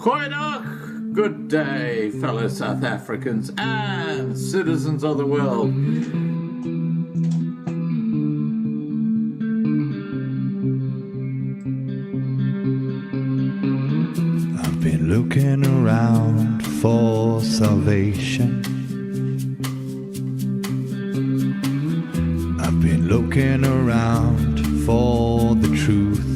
Goeiedag, good day, fellow South Africans and citizens of the world. I've been looking around for salvation. I've been looking around for the truth.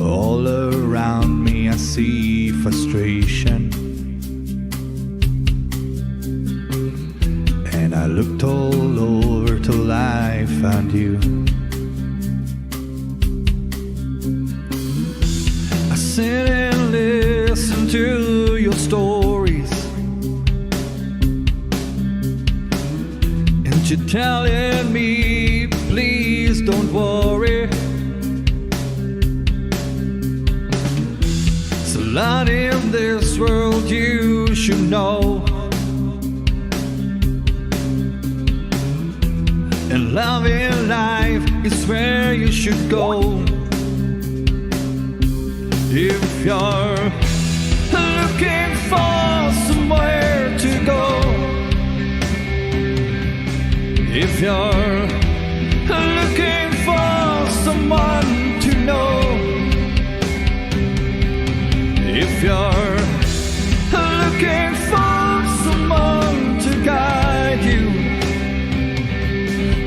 All around me I see frustration, and I looked all over till I found you. I sit and listen to your stories, and you're telling me, please don't worry. Lot in this world you should know, and love in life is where you should go. If you're looking for somewhere to go, if you're looking for someone to know, if you're looking for someone to guide you,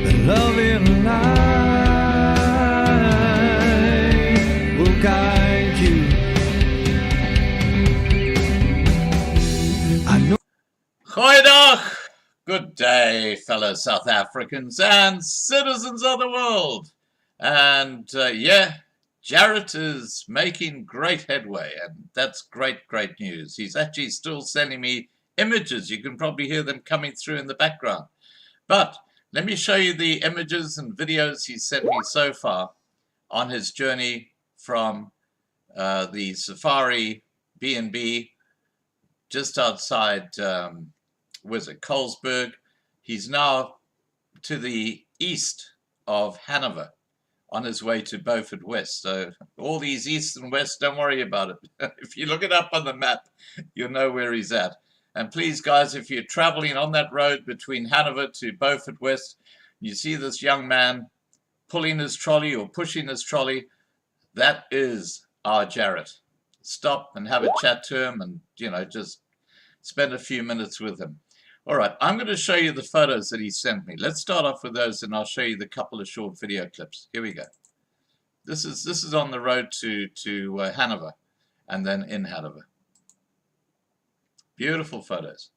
then love in life will guide you. I know. Goeiedag, good day, fellow South Africans and citizens of the world. And Jarrett is making great headway, and that's great news. He's actually still sending me images. You can probably hear them coming through in the background. But let me show you the images and videos he's sent me so far on his journey from the Safari B&B just outside, Colesberg. He's now to the east of Hanover, on his way to Beaufort West. So all these east and west, don't worry about it. If you look it up on the map, you'll know where he's at. And please, guys, if you're traveling on that road between Hanover to Beaufort West, you see this young man pulling his trolley or pushing his trolley, that is our Jarrett. Stop and have a chat to him and, just spend a few minutes with him. All right, I'm going to show you the photos that he sent me. Let's start off with those, and I'll show you the couple of short video clips. Here we go. This is on the road to Hanover, and then in Hanover. Beautiful photos.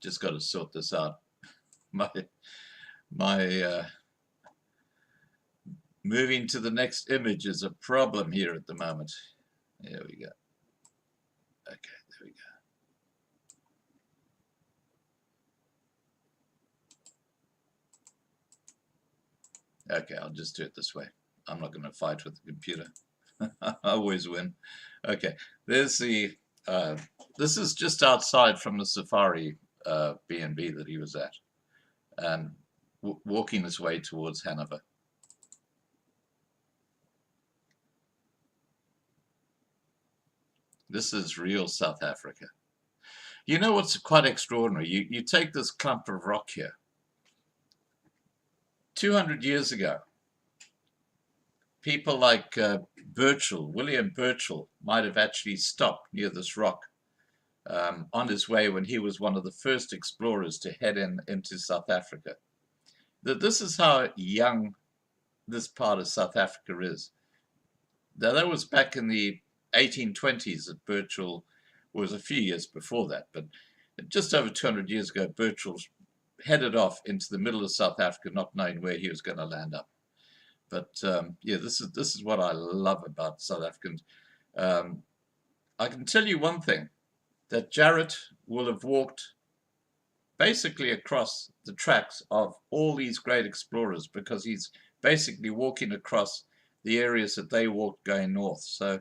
Just got to sort this out. My moving to the next image is a problem here at the moment. There we go. Okay, there we go. Okay, I'll just do it this way. I'm not going to fight with the computer. I always win. Okay, there's the, this is just outside from the Safari B&B that he was at, and walking his way towards Hanover. This is real South Africa. You know what's quite extraordinary? You take this clump of rock here. 200 years ago, people like William Burchell, might have actually stopped near this rock on his way when he was one of the first explorers to head into South Africa. This is how young this part of South Africa is. Now, that was back in the 1820s that Burchell was a few years before that, but just over 200 years ago, Burchell headed off into the middle of South Africa, not knowing where he was going to land up. But this is what I love about South Africans. I can tell you one thing, that Jarrett will have walked basically across the tracks of all these great explorers, because he's basically walking across the areas that they walked going north. So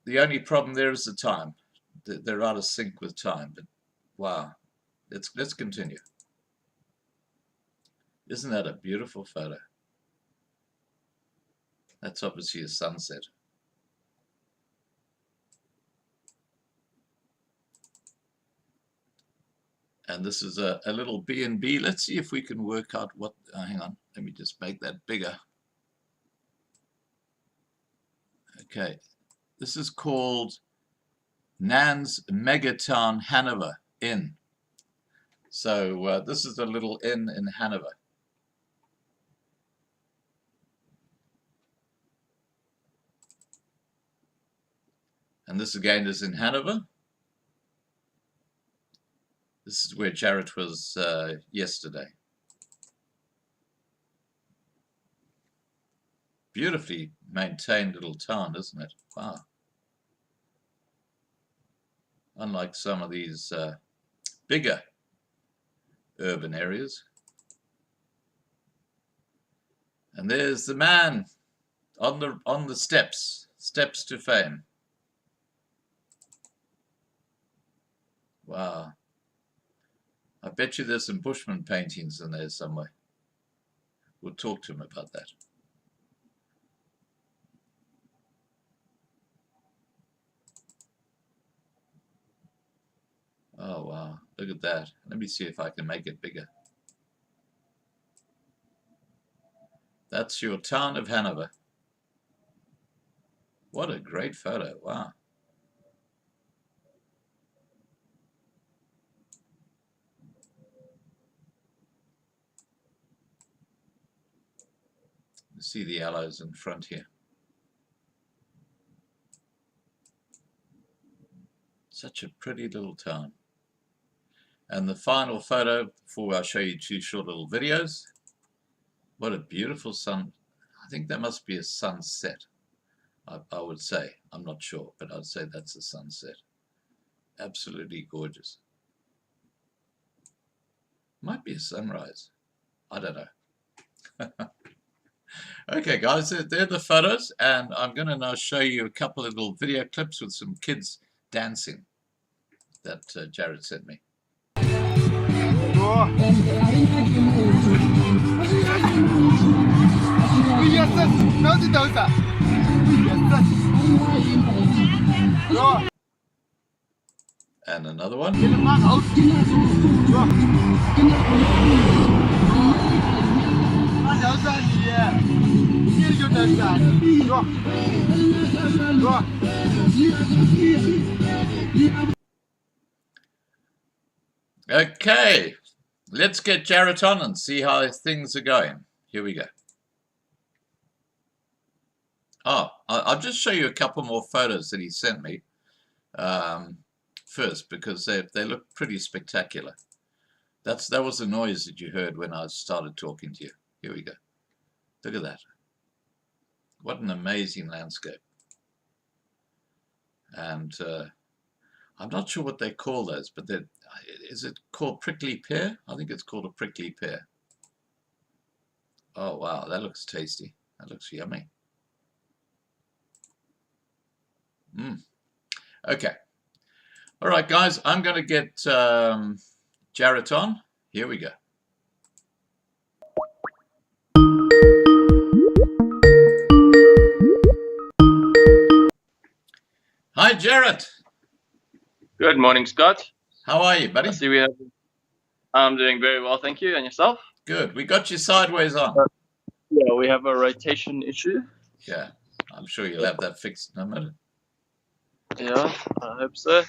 the only problem there is the time. They're out of sync with time. But wow, let's continue. Isn't that a beautiful photo? That's obviously a sunset. And this is a little B&B. Let's see if we can work out what, hang on, let me just make that bigger. Okay, this is called Nan's Megatown Hanover Inn. So this is a little inn in Hanover. And this again is in Hanover. This is where Jarrett was yesterday. Beautifully maintained little town, isn't it? Wow. Unlike some of these bigger urban areas. And there's the man on the steps to fame. Wow. I bet you there's some Bushman paintings in there somewhere. We'll talk to him about that. Oh, wow. Look at that. Let me see if I can make it bigger. That's your town of Hanover. What a great photo. Wow. You see the yellows in front here. Such a pretty little town. And the final photo, before I show you two short little videos. What a beautiful sun. I think that must be a sunset, I would say. I'm not sure, but I'd say that's a sunset. Absolutely gorgeous. Might be a sunrise. I don't know. Okay, guys, they're the photos, and I'm going to now show you a couple of little video clips with some kids dancing that Jarrett sent me. And another one. Okay, let's get Jarrett on and see how things are going. Here we go. Oh, I'll just show you a couple more photos that he sent me first, because they look pretty spectacular. That was the noise that you heard when I started talking to you. Here we go. Look at that. What an amazing landscape. And I'm not sure what they call those, but is it called prickly pear? I think it's called a prickly pear. Oh, wow, that looks tasty. That looks yummy. Okay. All right, guys, I'm going to get Jarrett on. Here we go. Hi, Jarrett. Good morning, Scott. How are you, buddy? I'm doing very well, thank you. And yourself? Good. We got you sideways on. Yeah, we have a rotation issue. Yeah, I'm sure you'll have that fixed in a minute. Yeah, I hope so. I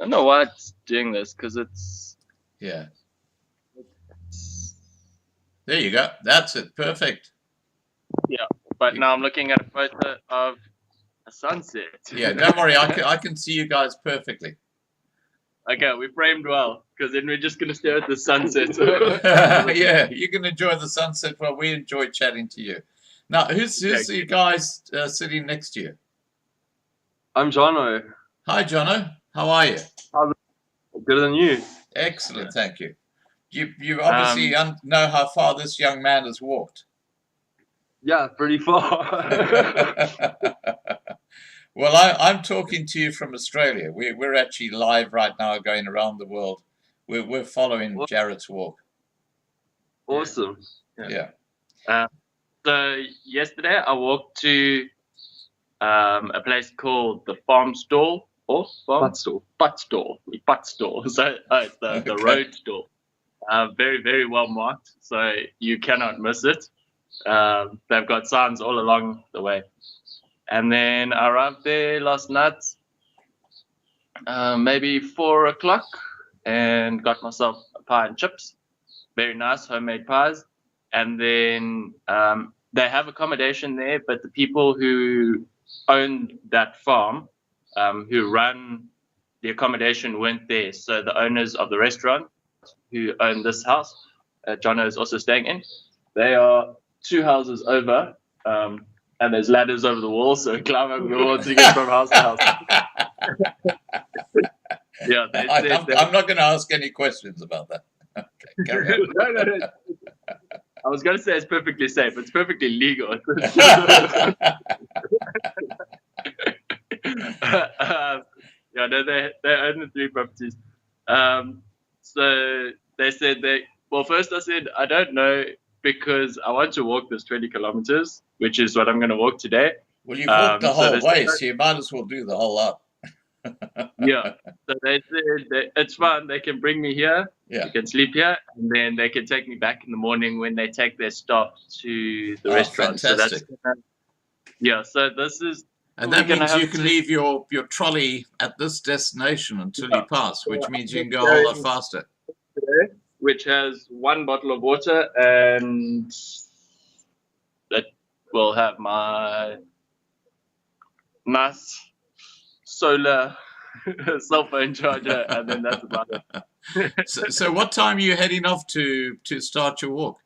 don't know why it's doing this, because it's... Yeah. There you go. That's it. Perfect. Yeah, but now I'm looking at a photo of a sunset. Yeah, don't worry. I can see you guys perfectly. Okay, we framed well, because then we're just going to stare at the sunset. Yeah, you can enjoy the sunset while we enjoy chatting to you. Now, who's the guys sitting next to you? I'm Jono. Hi, Jono. How are you? Good than you. Excellent, thank you. You obviously know how far this young man has walked. Yeah, pretty far. Well, I'm talking to you from Australia. We're actually live right now, going around the world. We're following Jarrett's walk. awesome. Yeah. So yesterday I walked to a place called the Farm Stall or Farm Butt Stall. So it's the Okay. road stall. Very, very well marked, so you cannot miss it. They've got signs all along the way. And then I arrived there last night, maybe 4 o'clock, and got myself a pie and chips. Very nice homemade pies. And then they have accommodation there, but the people who own that farm, who run the accommodation, weren't there. So the owners of the restaurant who own this house, Jono is also staying in, they are 2 houses over, and there's ladders over the wall, so climb over the wall to get from house to house. Yeah, I'm not going to ask any questions about that. Okay, carry on. No. I was going to say it's perfectly safe. It's perfectly legal. Yeah, no, they own the 3 properties. So they said first I said, I don't know, because I want to walk this 20 kilometers, which is what I'm going to walk today. Well, you've walked the whole way, so you might as well do the whole lot. Yeah. So they said it's fine. They can bring me here. Yeah. You can sleep here, and then they can take me back in the morning when they take their staff to the restaurant. Fantastic. So this is. And that means you can leave your trolley at this destination until you pass, which means you can go a whole lot faster. Which has 1 bottle of water, and that will have my nice solar cell phone charger, and then that's about it. So what time are you heading off to start your walk?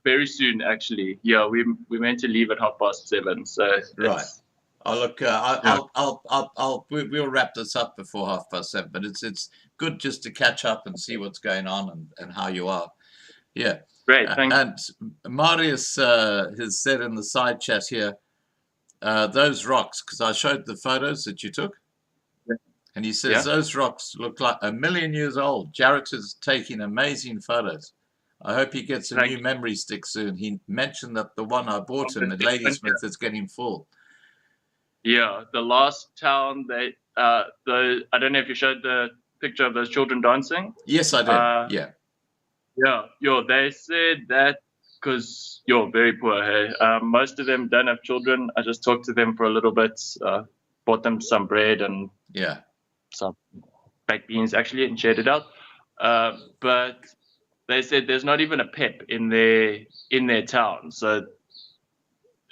Very soon, actually. Yeah, we meant to leave at 7:30. So right. Oh, look, we'll wrap this up before 7:30. But it's good just to catch up and see what's going on and how you are. Yeah. Great. Thanks. And Marius has said in the side chat here, those rocks, because I showed the photos that you took. And he says, those rocks look like 1 million years old. Jarrett is taking amazing photos. I hope he gets a new memory stick soon. He mentioned that the one I bought him at Ladysmith is getting full. Yeah, the last town, I don't know if you showed the picture of those children dancing. Yes, I did. Yeah, they said that because you're very poor, hey? Most of them don't have children. I just talked to them for a little bit, bought them some bread and some baked beans actually, and shared it out. But they said there's not even a pep in their town,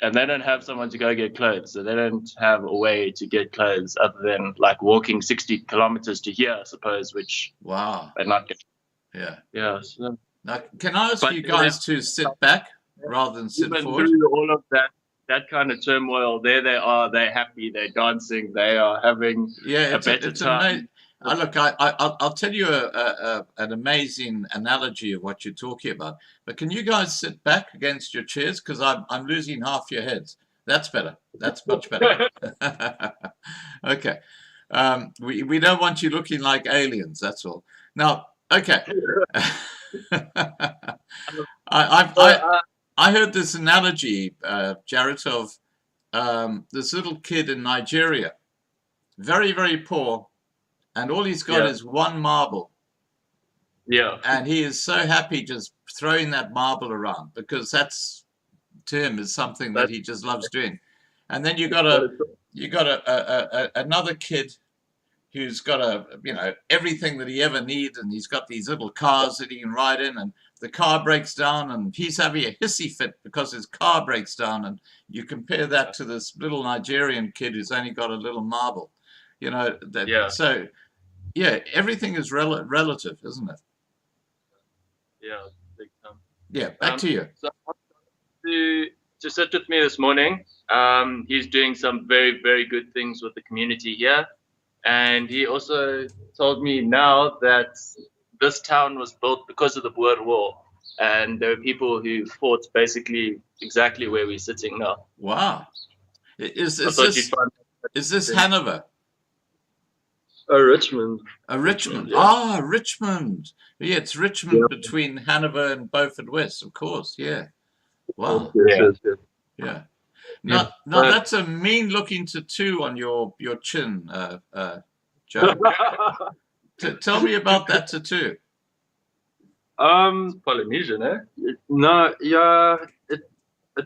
and they don't have someone to go get clothes, so they don't have a way to get clothes other than like walking 60 kilometers to here, I suppose, which they're not getting. Yeah. So, now, can I ask you guys to sit back rather than sit forward? Through all of that kind of turmoil, there they are. They're happy. They're dancing. They are having a better time. Look, I'll tell you an amazing analogy of what you're talking about. But can you guys sit back against your chairs? Because I'm losing half your heads. That's better. That's much better. Okay. We don't want you looking like aliens. That's all. Now, okay. I heard this analogy, Jarrett, of this little kid in Nigeria, very, very poor. And all he's got is 1 marble. Yeah. And he is so happy just throwing that marble around, because that's, to him, is something that he just loves doing. And then you got another kid who's got everything that he ever needs, and he's got these little cars that he can ride in, and the car breaks down, and he's having a hissy fit because his car breaks down. And you compare that to this little Nigerian kid who's only got a little marble. So yeah, everything is relative, isn't it? Yeah, big time. Yeah, back to you. So to sit with me this morning. He's doing some very, very good things with the community here, and he also told me now that this town was built because of the Boer War, and there are people who fought basically exactly where we're sitting now. Wow. Is this Hanover? Richmond. Richmond. Yeah. Richmond. Yeah, it's Richmond Yeah. between Hanover and Beaufort West, of course. Yeah. Wow. Yes. Yeah. Yeah. Now that's a mean-looking tattoo on your chin, Joe. Tell me about that tattoo. Polynesian, eh? No, yeah, it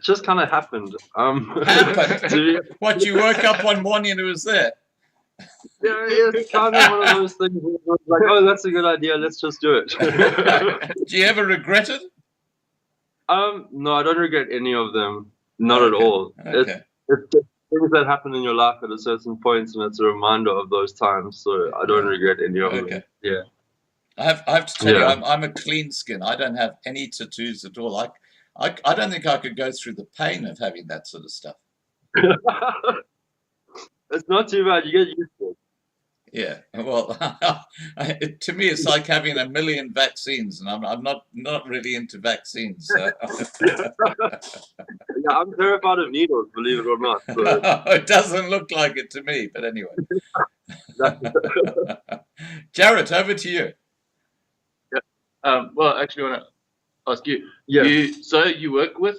just kind of happened. Happened. What, you woke up one morning and it was there? Yeah, it's kind of one of those things where it's like, oh, that's a good idea, let's just do it. Do you ever regret it? No, I don't regret any of them. Not Okay. at all. Okay. It's just things that happen in your life at a certain point, and it's a reminder of those times. So I don't regret any of them. Okay. Yeah. I have to tell you, Yeah. I'm a clean skin. I don't have any tattoos at all. I don't think I could go through the pain of having that sort of stuff. It's not too bad. You get used to it. Yeah, well, to me, it's like having a million vaccines, and I'm not really into vaccines. So. Yeah, I'm terrified of needles, believe it or not. So. It doesn't look like it to me, but anyway. Jarrett, over to you. Well, actually, I want to ask you. Yeah. So you work with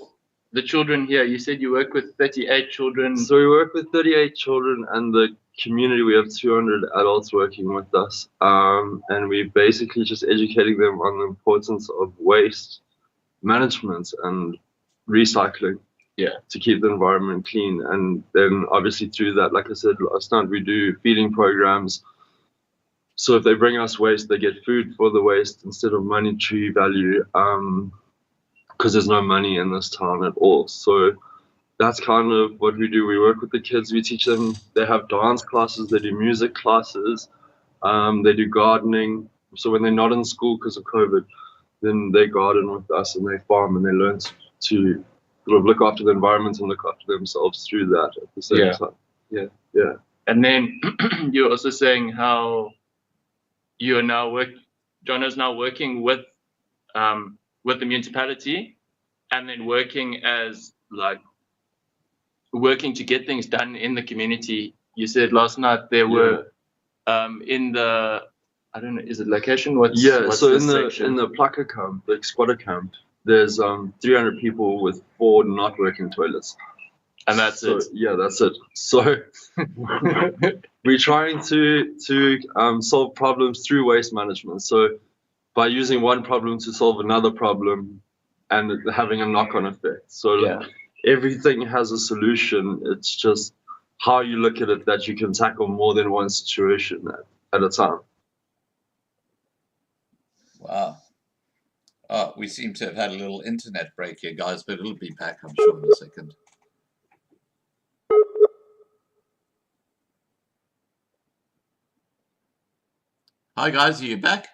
the children here. You said you work with 38 children. So we work with 38 children, and the community, we have 200 adults working with us, and we're basically just educating them on the importance of waste management and recycling, to keep the environment clean. And then obviously through that, like I said last night, we do feeding programs. So if they bring us waste, they get food for the waste instead of monetary value, because there's no money in this town at all. So that's kind of what we do. We work with the kids. We teach them. They have dance classes. They do music classes. They do gardening. So when they're not in school because of COVID, then they garden with us and they farm and they learn to sort of look after the environment and look after themselves through that at the same time. Yeah. And then you're also saying how you are now John is now working with the municipality, and then working to get things done in the community. You said last night there were in the, I don't know, is it location? What's so section? in the plucker camp, the squatter camp, there's 300 people with 4 not working toilets. And that's it. Yeah, that's it. So we're trying to solve problems through waste management. So by using one problem to solve another problem and having a knock-on effect. So everything has a solution. It's just how you look at it that you can tackle more than one situation at a time. Wow. Oh, we seem to have had a little internet break here, guys, but it'll be back, I'm sure, in a second. Hi, guys, are you back?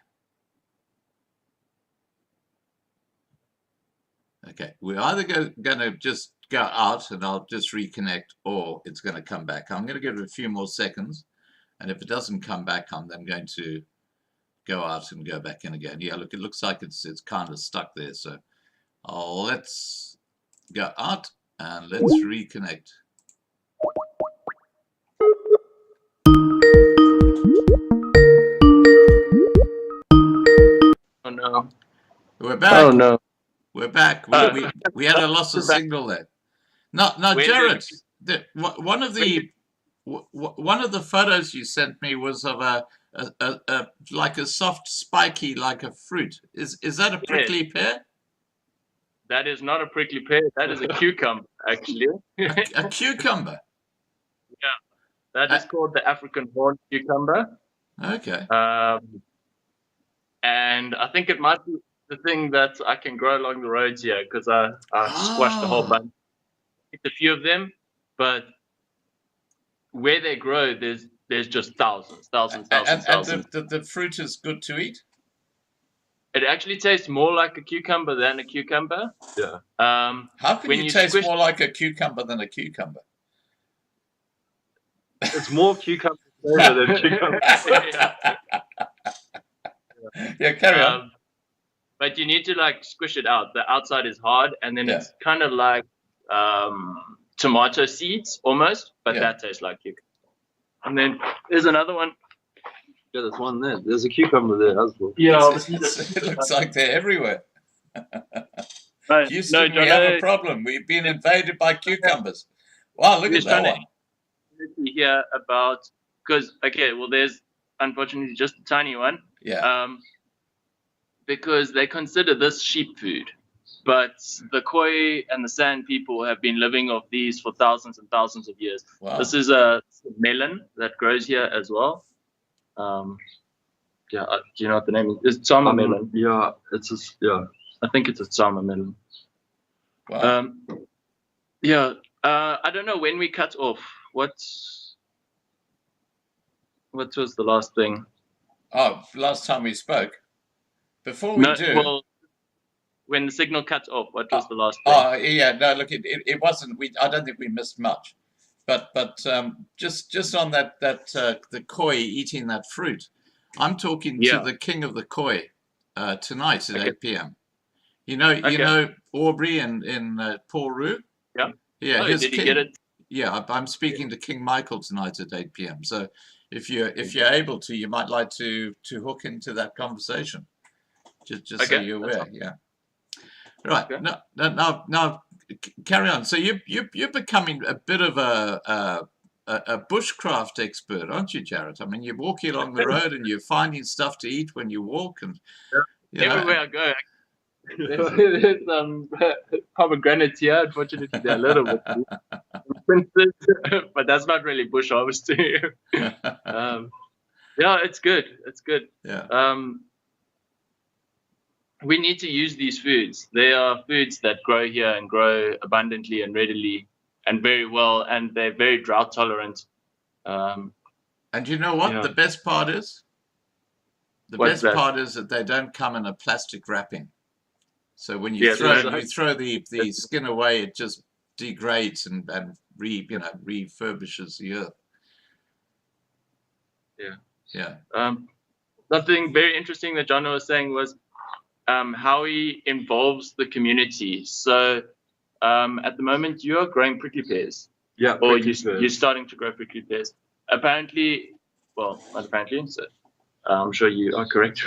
Okay, we're either going to just go out and I'll just reconnect, or it's going to come back. I'm going to give it a few more seconds, and if it doesn't come back, I'm then going to go out and go back in again. Yeah, look, it looks like it's kind of stuck there. So let's go out and let's reconnect. Oh no. We're back. Oh no. We're back. We had a loss of signal there. Now, Jarrett, one of the photos you sent me was of a like a soft, spiky, like a fruit. Is that a prickly pear? That is not a prickly pear. That is a cucumber, actually. A cucumber. Yeah, that is called the African horn cucumber. Okay. And I think it might be the thing that I can grow along the roads here, because I squashed a whole bunch. It's a few of them, but where they grow, there's just thousands. And the fruit is good to eat? It actually tastes more like a cucumber than a cucumber. Yeah. How can you taste more like a cucumber than a cucumber? It's more cucumber flavor than cucumber. Yeah, carry on. But you need to like squish it out. The outside is hard, and then it's kind of like tomato seeds almost, but that tastes like cucumber. And then there's another one Yeah, there's one there. There's a cucumber there as well. Yeah, It looks like they're everywhere. Right. Houston, No, we have a Jono, problem. We've been invaded by cucumbers. Wow, look at that one. Hear about, because okay, well, there's unfortunately just a tiny one. Yeah. Because they consider this sheep food, but the Khoi and the San people have been living off these for thousands and thousands of years. Wow. This is a melon that grows here as well. Do you know what the name is? It's Tsama melon. Yeah, it's just, yeah. I think it's a Tsama melon. Wow. I don't know when we cut off. What was the last thing? Oh, last time we spoke. Before we do. Well, when the signal cut off, what was the last thing? Oh, yeah. No, look, it wasn't. I don't think we missed much. But just on that the Khoi eating that fruit, I'm talking to the king of the Khoi tonight at 8 p.m. You know Aubrey in Paul. Yeah. Yeah. Oh, did he get it? Yeah, I'm speaking to King Michael tonight at 8 p.m. So if you're able to, you might like to hook into that conversation. Just so you're aware. Yeah. Right. Okay. Now, carry on. So you're becoming a bit of a bushcraft expert, aren't you, Jarrett? I mean, you're walking along the road and you're finding stuff to eat when you walk, and everywhere I go. There's pomegranates here. Unfortunately, they're a little bit, but that's not really bush harvesting. It's good. It's good. Yeah. We need to use these foods. They are foods that grow here and grow abundantly and readily and very well, and they're very drought tolerant. And you know what the best part is? The best part is that they don't come in a plastic wrapping. So when you throw the skin away, it just degrades and refurbishes the earth. Yeah. Something very interesting that John was saying was how he involves the community. So at the moment, you are growing prickly pears. Yeah. Or you're starting to grow prickly pears. Apparently, well, not apparently. So I'm sure you are correct.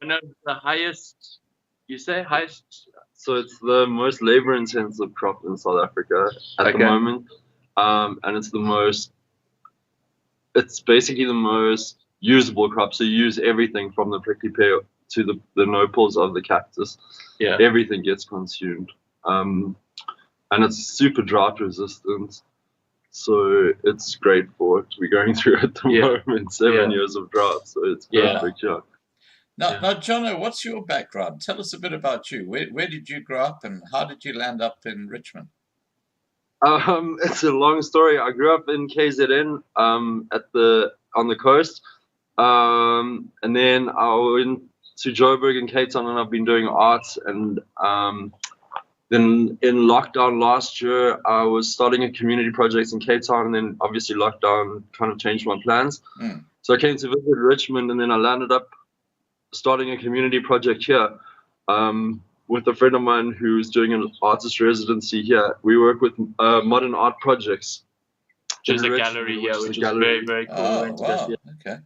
No, the highest. You say highest. So it's the most labor-intensive crop in South Africa at the moment, and it's basically the most usable crop. So you use everything from the prickly pear to the nopals of the cactus. Yeah. Everything gets consumed, and it's super drought resistant. So it's great for what we're going through at the moment. 7 years of drought, so it's perfect. Yeah. Now, Jono, what's your background? Tell us a bit about you. Where did you grow up, and how did you land up in Richmond? It's a long story. I grew up in KZN, on the coast, and then I went to Joburg and Cape Town, and I've been doing arts. And then in lockdown last year, I was starting a community project in Cape Town, and then obviously lockdown kind of changed my plans. So I came to visit Richmond, and then I landed up starting a community project here with a friend of mine who's doing an artist residency here. We work with modern art projects. There's a gallery here, which is very, very cool. Oh, wow. Okay.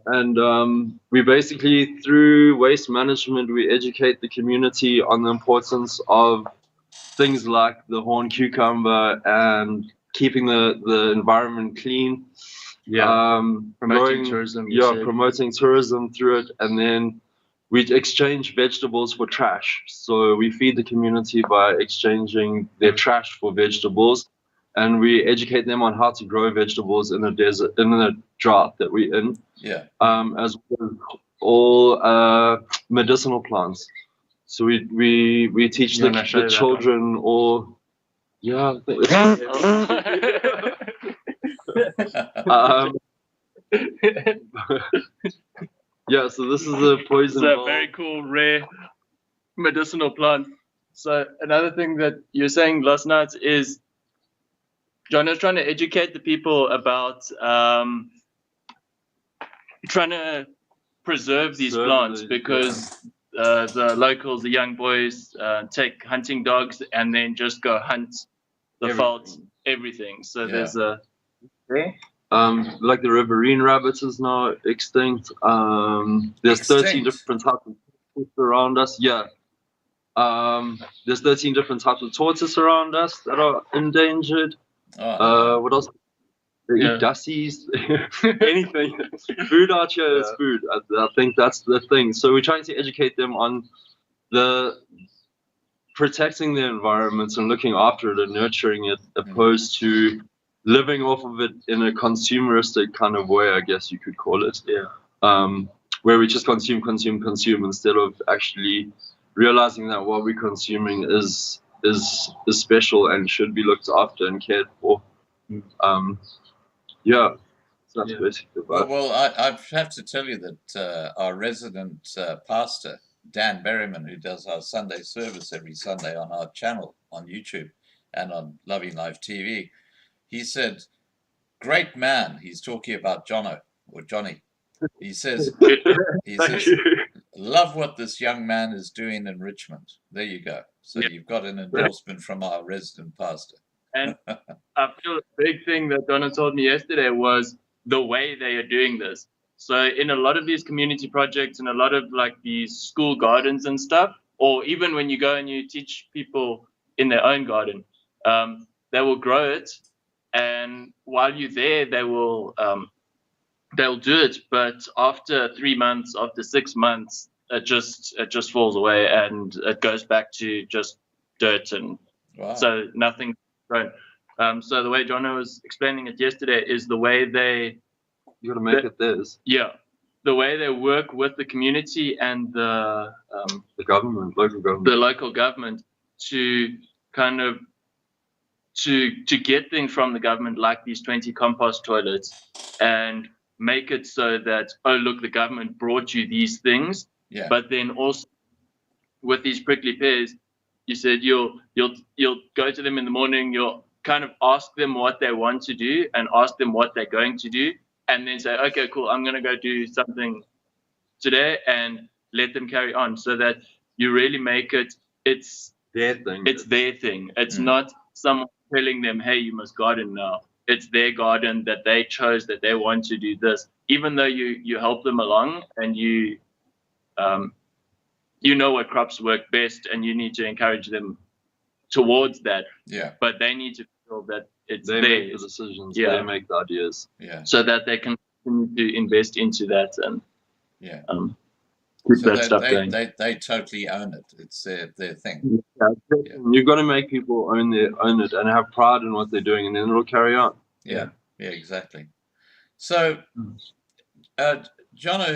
And we basically, through waste management, we educate the community on the importance of things like the horn cucumber and keeping the environment clean. Promoting tourism. Promoting tourism through it, and then we exchange vegetables for trash. So we feed the community by exchanging their trash for vegetables, and we educate them on how to grow vegetables in a desert, in a drought that we're in. Yeah. As well as all medicinal plants. So we teach the children all. Yeah. So this is a poison. It's a very cool, rare medicinal plant. So another thing that you're saying last night is John is trying to educate the people about trying to preserve these plants because the locals, the young boys, take hunting dogs and then just go hunt the veldt, everything. So there's a Like the riverine rabbit is now extinct. There's 13 Extinct? different types of tortoise around us. Yeah. There's 13 different types of tortoise around us that are endangered. Oh, What else? They Yeah. eat dussies, anything. Food out here is food. I think that's the thing. So we're trying to educate them on the protecting the environment and looking after it and nurturing it, opposed to living off of it in a consumeristic kind of way, I guess you could call it. Yeah. Where we just consume instead of actually realizing that what we're consuming is special and should be looked after and cared for. Yeah, so that's basically about it. Well, I have to tell you that our resident pastor, Dan Berryman, who does our Sunday service every Sunday on our channel on YouTube and on Loving Life TV, he said, great man. He's talking about Jono or Johnny. He says, love what this young man is doing in Richmond. There you go. So you've got an endorsement from our resident pastor. And I feel the big thing that Donna told me yesterday was the way they are doing this. So in a lot of these community projects and a lot of like these school gardens and stuff, or even when you go and you teach people in their own garden, they will grow it, and while you're there, they'll do it. But after 3 months, after 6 months, it just falls away and it goes back to just dirt, and so nothing grown. So the way Jono was explaining it yesterday is the way you got to make it theirs. Yeah, the way they work with the community and the government, local government, to kind of to get things from the government, like these 20 compost toilets, and make it so that, oh look, the government brought you these things. Yeah. But then also with these prickly pears, you said you'll go to them in the morning, you'll kind of ask them what they want to do and ask them what they're going to do, and then say, okay, cool, I'm going to go do something today, and let them carry on, so that you really make it's their thing. It's their thing. It's not someone telling them, hey, you must garden now. It's their garden that they chose, that they want to do this, even though you help them along, and you know what crops work best, and you need to encourage them towards that. Yeah. But they need to feel that it's they theirs. make the decisions. Yeah. They make the ideas. Yeah. So that they can continue to invest into that and yeah. Keep so that stuff going. They totally own it. It's their thing. Yeah. You've got to make people own it and have pride in what they're doing, and then it'll carry on. Yeah. Yeah. Exactly. So, Jono,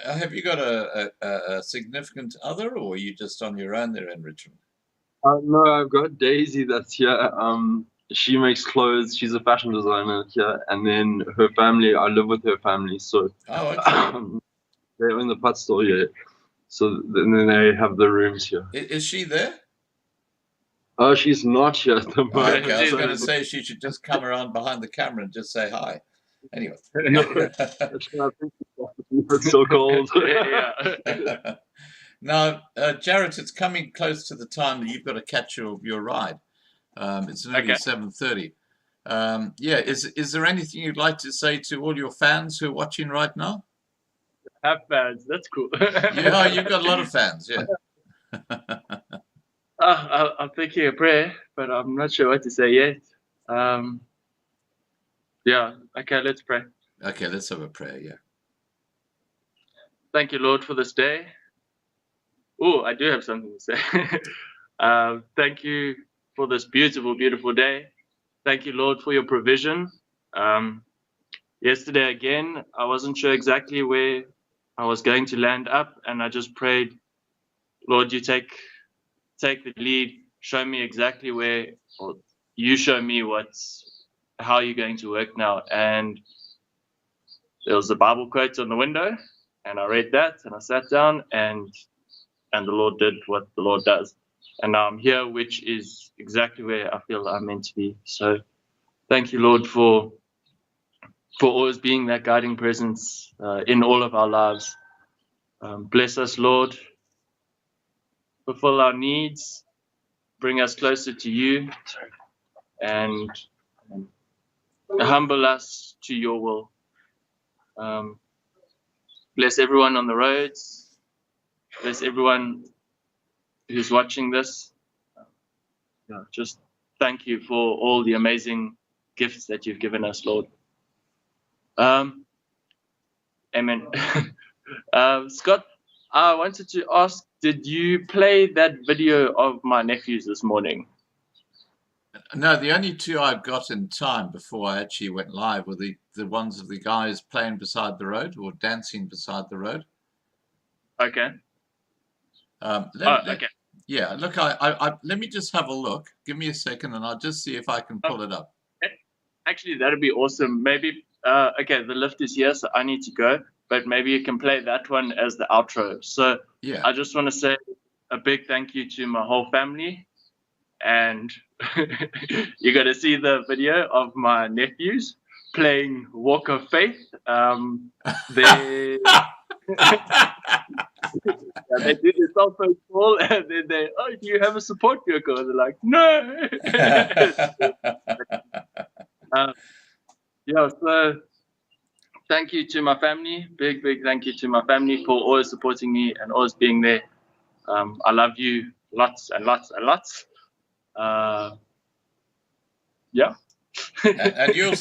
have you got a significant other, or are you just on your own there in Richmond? No, I've got Daisy that's here. She makes clothes. She's a fashion designer here, and then her family. I live with her family, so they're in the pot store here. So then they have the rooms here. Is she there? Oh, she's not here at the moment. Okay, I was going to say she should just come around behind the camera and just say hi. Anyway. No, I think it's so cold. Yeah. Now, Jarrett, it's coming close to the time that you've got to catch your ride. It's nearly 7:30. Yeah, is there anything you'd like to say to all your fans who are watching right now? Have fans, that's cool. Yeah, you've got a lot of fans, yeah. I'm thinking a prayer, but I'm not sure what to say yet. Yeah, okay, let's pray. Okay, let's have a prayer, yeah. Thank you, Lord, for this day. Oh, I do have something to say. Thank you for this beautiful, beautiful day. Thank you, Lord, for your provision. Yesterday, again, I wasn't sure exactly where I was going to land up, and I just prayed, Lord, you take the lead, show me exactly where, or you show me how you're going to work now. And there was a Bible quote on the window, and I read that, and I sat down, and the Lord did what the Lord does. And now I'm here, which is exactly where I feel I'm meant to be. So thank you, Lord, for always being that guiding presence in all of our lives. Bless us, Lord. Fulfill our needs. Bring us closer to you. And humble us to your will. Bless everyone on the roads. Bless everyone who's watching this. Just thank you for all the amazing gifts that you've given us, Lord. Amen. Scott, I wanted to ask, did you play that video of my nephews this morning? No, the only two I've got in time before I actually went live were the ones of the guys playing beside the road or dancing beside the road. Okay. Okay. Okay. Yeah, look, let me just have a look. Give me a second and I'll just see if I can pull it up. Actually, that'd be awesome. Maybe, okay, the lift is here, so I need to go, but maybe you can play that one as the outro. So yeah, I just want to say a big thank you to my whole family. And you're going to see the video of my nephews playing Walk of Faith. They they do the cell phone call and then they, oh, do you have a support vehicle? And they're like, no. Yeah, so thank you to my family. Big thank you to my family for always supporting me and always being there. I love you lots and lots and lots. Yeah. and you'll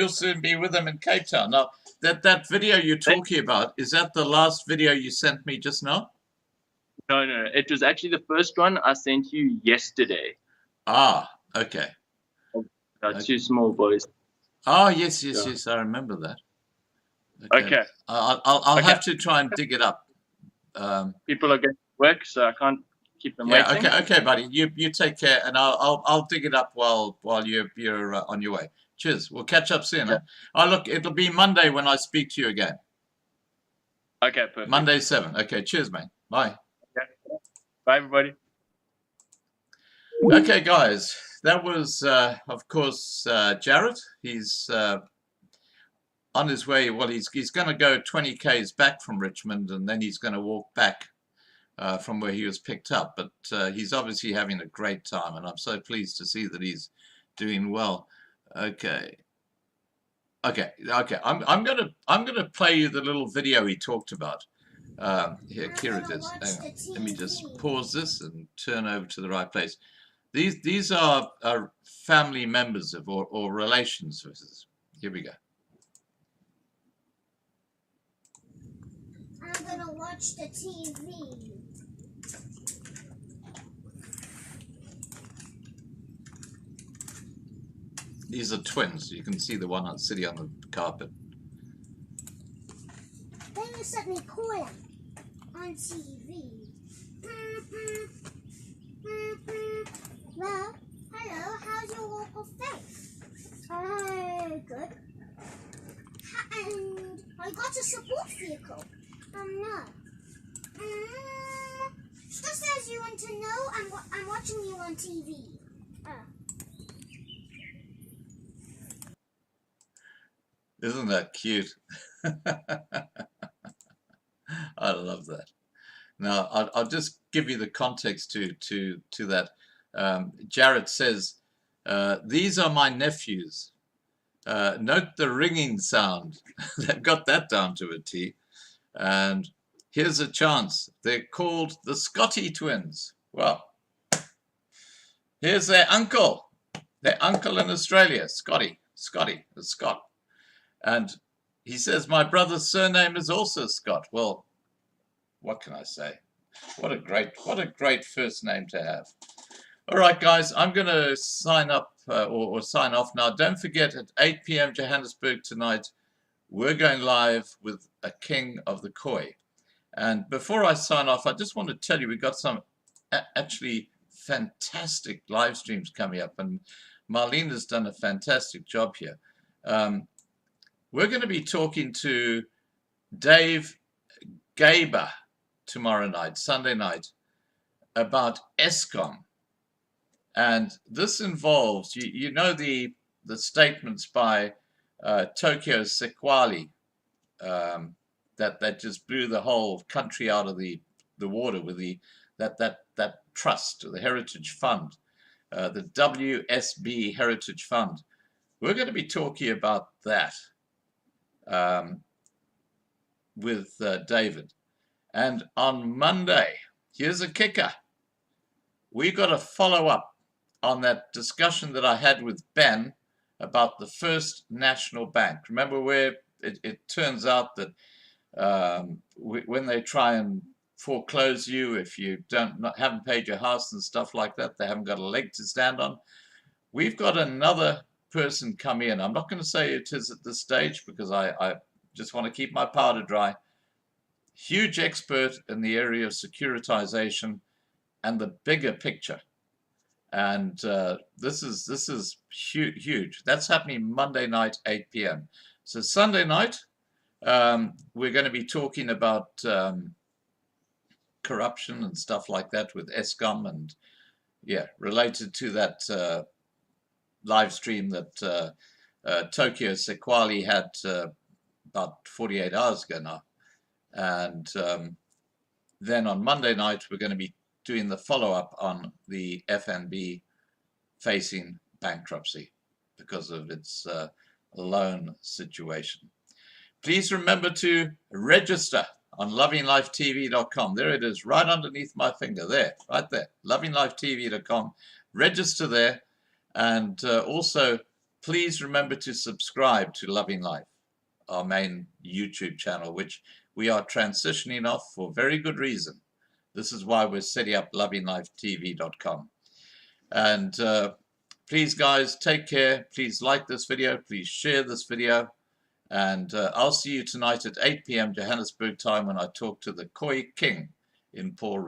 soon be with them in Cape Town. Now, that video you're talking about, is that the last video you sent me just now? No, it was actually the first one I sent you yesterday. Ah, okay. Two small boys. Oh, yes, I remember that. Okay. I'll have to try and dig it up. People are going to work, so I can't keep them waiting. Okay, buddy. You take care, and I'll dig it up while you're on your way. Cheers. We'll catch up soon. Yeah. Huh? Oh, look, it'll be Monday when I speak to you again. Okay, perfect. Monday 7. Okay, cheers, mate. Bye. Okay. Bye, everybody. Okay, guys. That was, of course, Jarrett. He's on his way. Well, he's going to go 20 k's back from Richmond, and then he's going to walk back from where he was picked up. But he's obviously having a great time, and I'm so pleased to see that he's doing well. Okay. I'm gonna play you the little video he talked about. Here it is. Hang on. Let me just pause this and turn over to the right place. These are family members of or relations. Here we go. I'm gonna watch the TV. These are twins. You can see the one sitting on the carpet. Then you suddenly call them on TV. Well, hello, how's your walk of faith? Good. And I got a support vehicle. No. Just as you want to know, I'm watching you on TV. Isn't that cute? I love that. Now, I'll just give you the context to that. Jarrett says, these are my nephews. Note the ringing sound. They've got that down to a T. And here's a chance. They're called the Scotty twins. Well, here's their uncle in Australia, Scott. And he says, my brother's surname is also Scott. Well, what can I say? What a great first name to have. All right, guys, I'm going to sign up or sign off now. Don't forget, at 8 p.m. Johannesburg tonight, we're going live with a King of the Khoi. And before I sign off, I just want to tell you we've got some actually fantastic live streams coming up. And Marlene has done a fantastic job here. We're going to be talking to Dave Gaber tomorrow night, Sunday night, about Eskom. And this involves, you know, the statements by Tokyo Sekwali that just blew the whole country out of the water with that trust, the Heritage Fund, the WSB Heritage Fund. we're going to be talking about that with David. And on Monday, here's a kicker. We got to follow up on that discussion that I had with Ben about the First National Bank. Remember where it turns out that when they try and foreclose you, if you haven't paid your house and stuff like that, they haven't got a leg to stand on. We've got another person come in. I'm not going to say it is at this stage because I just want to keep my powder dry. Huge expert in the area of securitization and the bigger picture. And this is huge. That's happening Monday night, 8 p.m. So Sunday night, we're going to be talking about corruption and stuff like that with Eskom, and related to that live stream that Tokyo Sequali had about 48 hours ago now. And then on Monday night, we're going to be doing the follow-up on the FNB facing bankruptcy because of its loan situation. Please remember to register on lovinglifetv.com. There it is, right underneath my finger, there, right there, lovinglifetv.com. Register there, and also please remember to subscribe to Loving Life, our main YouTube channel, which we are transitioning off for very good reason. This is why we're setting up lovinglifetv.com. And please, guys, take care. Please like this video. Please share this video. And I'll see you tonight at 8 p.m. Johannesburg time when I talk to the Khoi King in Paul Room.